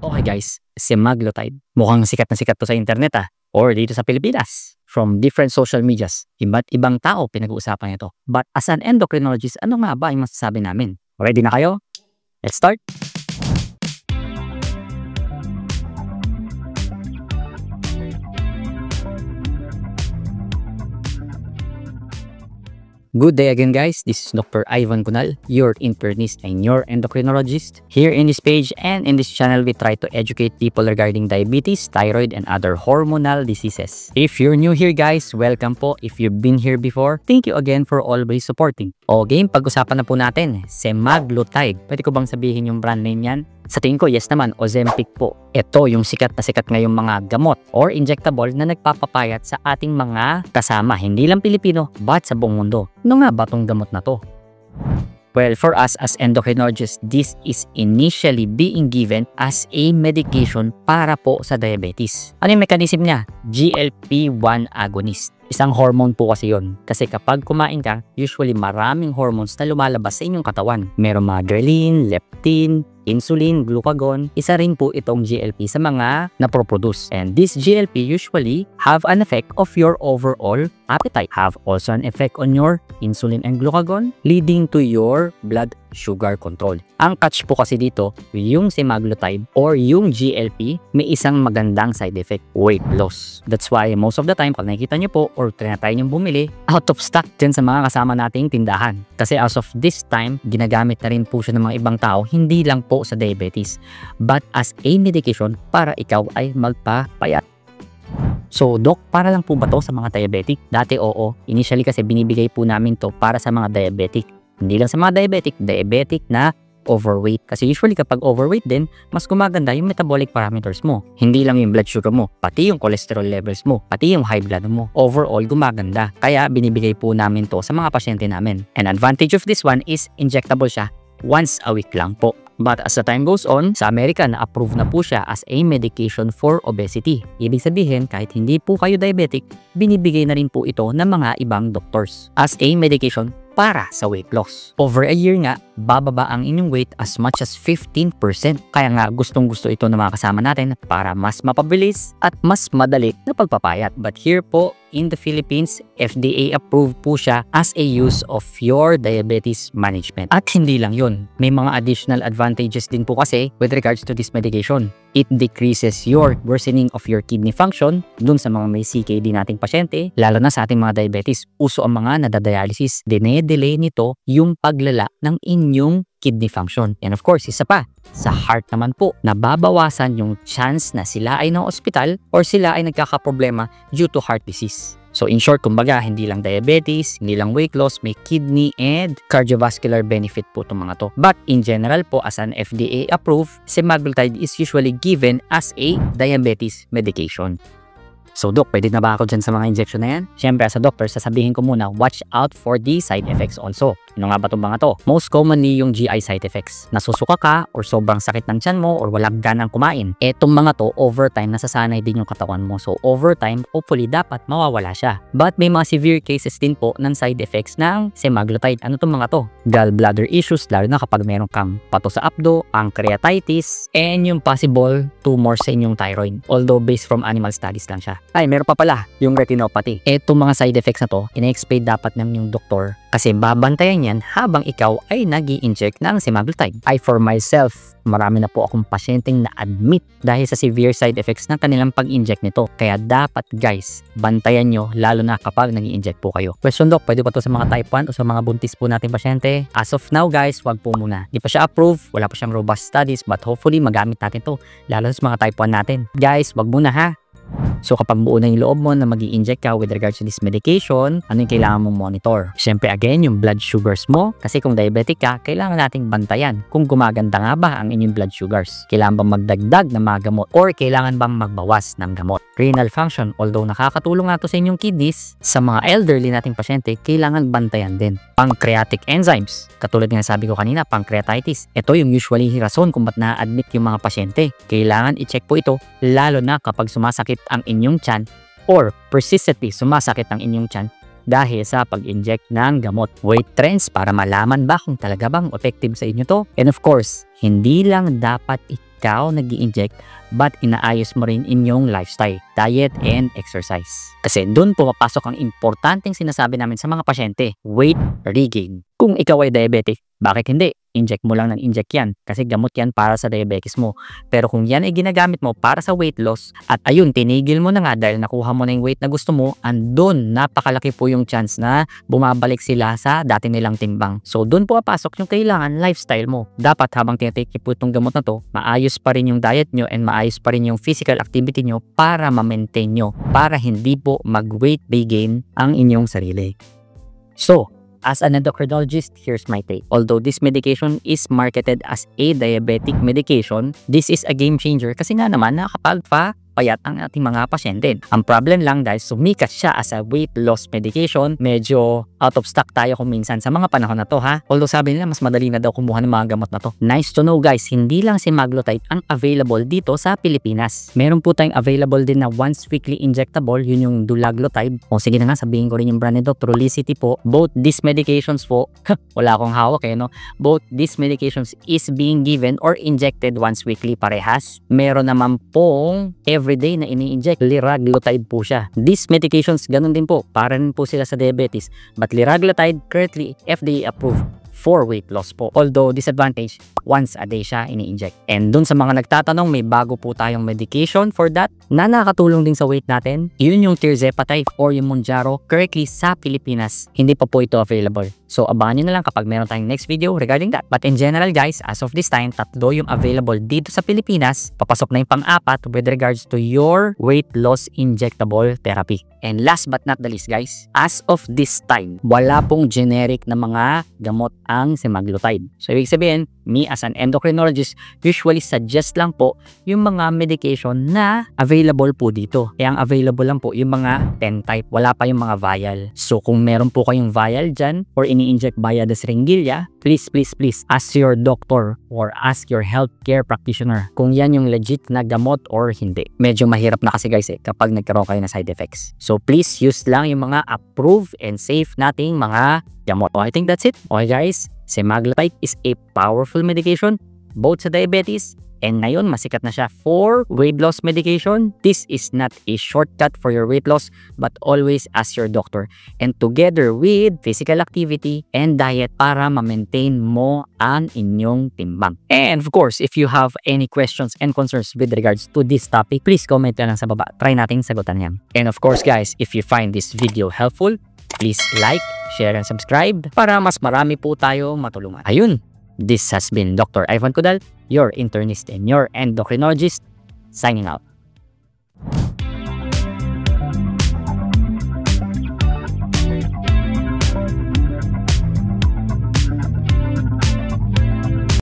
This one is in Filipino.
Okay guys, semaglutide. Mukhang sikat na sikat to sa internet or dito sa Pilipinas. From different social medias, iba't ibang tao pinag-uusapan ito. But as an endocrinologist, ano nga ba ang masasabi namin? Ready na kayo? Let's start! Good day again guys, this is Dr. Ivan Kunal, your internist and your endocrinologist. Here in this page and in this channel, we try to educate people regarding diabetes, thyroid, and other hormonal diseases. If you're new here guys, welcome po. If you've been here before, thank you again for always supporting. O game, pag-usapan na po natin, semaglutide. Pwede ko bang sabihin yung brand name yan? Sa tingin ko, yes naman, Ozempic po. Ito yung sikat na sikat ngayong mga gamot or injectable na nagpapapayat sa ating mga kasama, hindi lang Pilipino, but sa buong mundo. Ano nga ba tong gamot na to? Well, for us as endocrinologists, this is initially being given as a medication para po sa diabetes. Ano yung mechanism niya? GLP-1 agonist. Isang hormone po kasi yon. Kasi kapag kumain ka, usually maraming hormones na lumalabas sa inyong katawan. Merong mga ghrelin, leptin, insulin, glucagon. Isa rin po itong GLP sa mga naproproduce. And this GLP usually have an effect of your overall appetite. Have also an effect on your insulin and glucagon, leading to your blood sugar control. Ang catch po kasi dito, yung semaglutide or yung GLP, may isang magandang side effect, weight loss. That's why most of the time, pag nakikita nyo po or tinatry nyo bumili, out of stock dyan sa mga kasama nating tindahan. Kasi as of this time, ginagamit na rin po siya ng mga ibang tao, hindi lang po sa diabetes, but as a medication para ikaw ay magpapayat. So, Doc, para lang po ba to sa mga diabetic? Dati oo. Initially kasi binibigay po namin to para sa mga diabetic. Hindi lang sa mga diabetic na overweight. Kasi usually kapag overweight din, mas gumaganda yung metabolic parameters mo. Hindi lang yung blood sugar mo, pati yung cholesterol levels mo, pati yung high blood mo. Overall, gumaganda. Kaya binibigay po namin to sa mga pasyente namin. An advantage of this one is injectable siya once a week lang po. But as the time goes on, sa Amerika na-approve na po siya as a medication for obesity. Ibig sabihin, kahit hindi po kayo diabetic, binibigay na rin po ito ng mga ibang doctors as a medication para sa weight loss. Over a year nga, bababa ang inyong weight as much as 15%. Kaya nga gustong-gusto ito ng mga kasama natin para mas mapabilis at mas madali na pagpapayat. But here po in the Philippines, FDA approved po siya as a use of your diabetes management. At hindi lang yun, may mga additional advantages din po kasi with regards to this medication. It decreases your worsening of your kidney function dun sa mga may CKD nating pasyente, lalo na sa ating mga diabetes. Uso ang mga nadadialysis. Dine-delay nito yung paglala ng inyong kidney function. And of course, isa pa, sa heart naman po, nababawasan yung chance na sila ay na-hospital or sila ay nagkakaproblema due to heart disease. So in short, kumbaga, hindi lang diabetes, hindi lang weight loss, may kidney and cardiovascular benefit po itong mga to. But in general po, as an FDA approved, semaglutide is usually given as a diabetes medication. So Doc, pwede na ba ako dyan sa mga injection na yan? Siyempre, as a doctor, sasabihin ko muna, watch out for the side effects also. Ano nga ba itong mga to? Most commonly yung GI side effects. Nasusuka ka or sobrang sakit ng tiyan mo or walang ganang kumain. Etong mga to, over time, nasasanay din yung katawan mo. So over time, hopefully dapat mawawala siya. But may mga severe cases din po ng side effects ng semaglutide. Ano itong mga to? Gallbladder issues, lalo na kapag meron kang pato sa abdo, pancreatitis, and yung possible tumors sa inyong thyroid. Although based from animal studies lang siya. Ay, meron pa pala yung retinopathy. Etong mga side effects na to, ina-explain dapat ng yung doktor kasi babantayan yan habang ikaw ay nag-i-inject ng semaglutide. I for myself, marami na po akong pasyenteng na-admit dahil sa severe side effects ng kanilang pag-inject nito. Kaya dapat guys, bantayan nyo lalo na kapag nag-i-inject po kayo. Question Doc, pwede ba to sa mga type 1 o sa mga buntis po natin pasyente? As of now guys, wag po muna. Di pa siya approved, wala pa siyang robust studies, but hopefully magamit natin to lalo sa mga type 1 natin. Guys, wag muna ha. So kapag buo na yung loob mo na mag-i-inject ka with regards to this medication, ano yung kailangan mong monitor? Siyempre again, yung blood sugars mo. Kasi kung diabetic ka, kailangan nating bantayan kung gumaganda nga ba ang inyong blood sugars. Kailangan bang magdagdag ng mga gamot or kailangan bang magbawas ng gamot? Renal function, although nakakatulong nga to sa inyong kidneys, sa mga elderly nating pasyente, kailangan bantayan din. Pancreatic enzymes, katulad nga sabi ko kanina, pancreatitis. Ito yung usually rason kung ba't na-admit yung mga pasyente. Kailangan i-check po ito, lalo na kapag sumasakit ang inyong tiyan or persistently sumasakit ang inyong tiyan dahil sa pag-inject ng gamot. Weight trends para malaman ba kung talaga bang effective sa inyo to. And of course, hindi lang dapat ikaw nag-i-inject but inaayos mo rin inyong lifestyle, diet, and exercise. Kasi doon pumapasok ang importanteng sinasabi namin sa mga pasyente, weight regain. Kung ikaw ay diabetic, bakit hindi? Inject mo lang ng inject yan kasi gamot yan para sa diabetes mo. Pero kung yan ay ginagamit mo para sa weight loss at ayun, tinigil mo na nga dahil nakuha mo na yung weight na gusto mo, andun napakalaki po yung chance na bumabalik sila sa dati nilang timbang. So doon po papasok yung kailangan lifestyle mo. Dapat habang tinatake po itong gamot na to, maayos pa rin yung diet nyo and maayos pa rin yung physical activity nyo para ma-maintain nyo, para hindi po mag-weight regain ang inyong sarili. So, as an endocrinologist, here's my take. Although this medication is marketed as a diabetic medication, this is a game changer kasi nga naman nakakapagpapayat ang ating mga pasyente. Ang problem lang dahil sumikat siya as a weight loss medication, medyo out of stock tayo kung minsan sa mga panahon na to ha. Although sabi nila mas madali na daw kumuha ng mga gamot na to. Nice to know guys, hindi lang semaglutide ang available dito sa Pilipinas. Meron po tayong available din na once weekly injectable, yun yung dulaglutide. O sige na nga, sabihin ko rin yung brand nito, Trulicity po. Both these medications po, wala akong hawak no? Both these medications is being given or injected once weekly parehas. Meron naman pong everyday na ini-inject, liraglutide po siya. These medications, ganun din po, para rin po sila sa diabetes. But liraglutide currently FDA approved for weight loss po. Although disadvantage, once a day siya ini-inject. And dun sa mga nagtatanong, may bago po tayong medication for that na nakakatulong din sa weight natin. Yun yung tirzepatide or yung Mounjaro. Currently sa Pilipinas, hindi pa po ito available. So abangan nyo na lang kapag meron tayong next video regarding that. But in general guys, as of this time, tatlo yung available dito sa Pilipinas. Papasok na yung pang-apat with regards to your weight loss injectable therapy. And last but not the least guys, as of this time, wala pong generic na mga gamot ang semaglutide. So ibig sabihin, me as an endocrinologist, usually suggest lang po yung mga medication na available po dito. Kaya ang available lang po yung mga pen type, wala pa yung mga vial. So kung meron po kayong vial dyan or ini-inject via the syringilla, please ask your doctor or ask your healthcare practitioner kung yan yung legit na gamot or hindi. Medyo mahirap na kasi guys kapag nagkaroon kayo ng side effects. So please use lang yung mga approved and safe nating mga gamot. I think that's it. Okay guys, semaglutide is a powerful medication both sa diabetes and ngayon masikat na siya for weight loss medication. This is not a shortcut for your weight loss but always ask your doctor and together with physical activity and diet para ma-maintain mo ang inyong timbang. And of course, if you have any questions and concerns with regards to this topic, please comment lang sa baba. Try nating sagutan yan. And of course guys, if you find this video helpful, please like, share, and subscribe para mas marami po tayo matulungan. Ayun, this has been Dr. Ivan Cudal, your internist and your endocrinologist, signing out.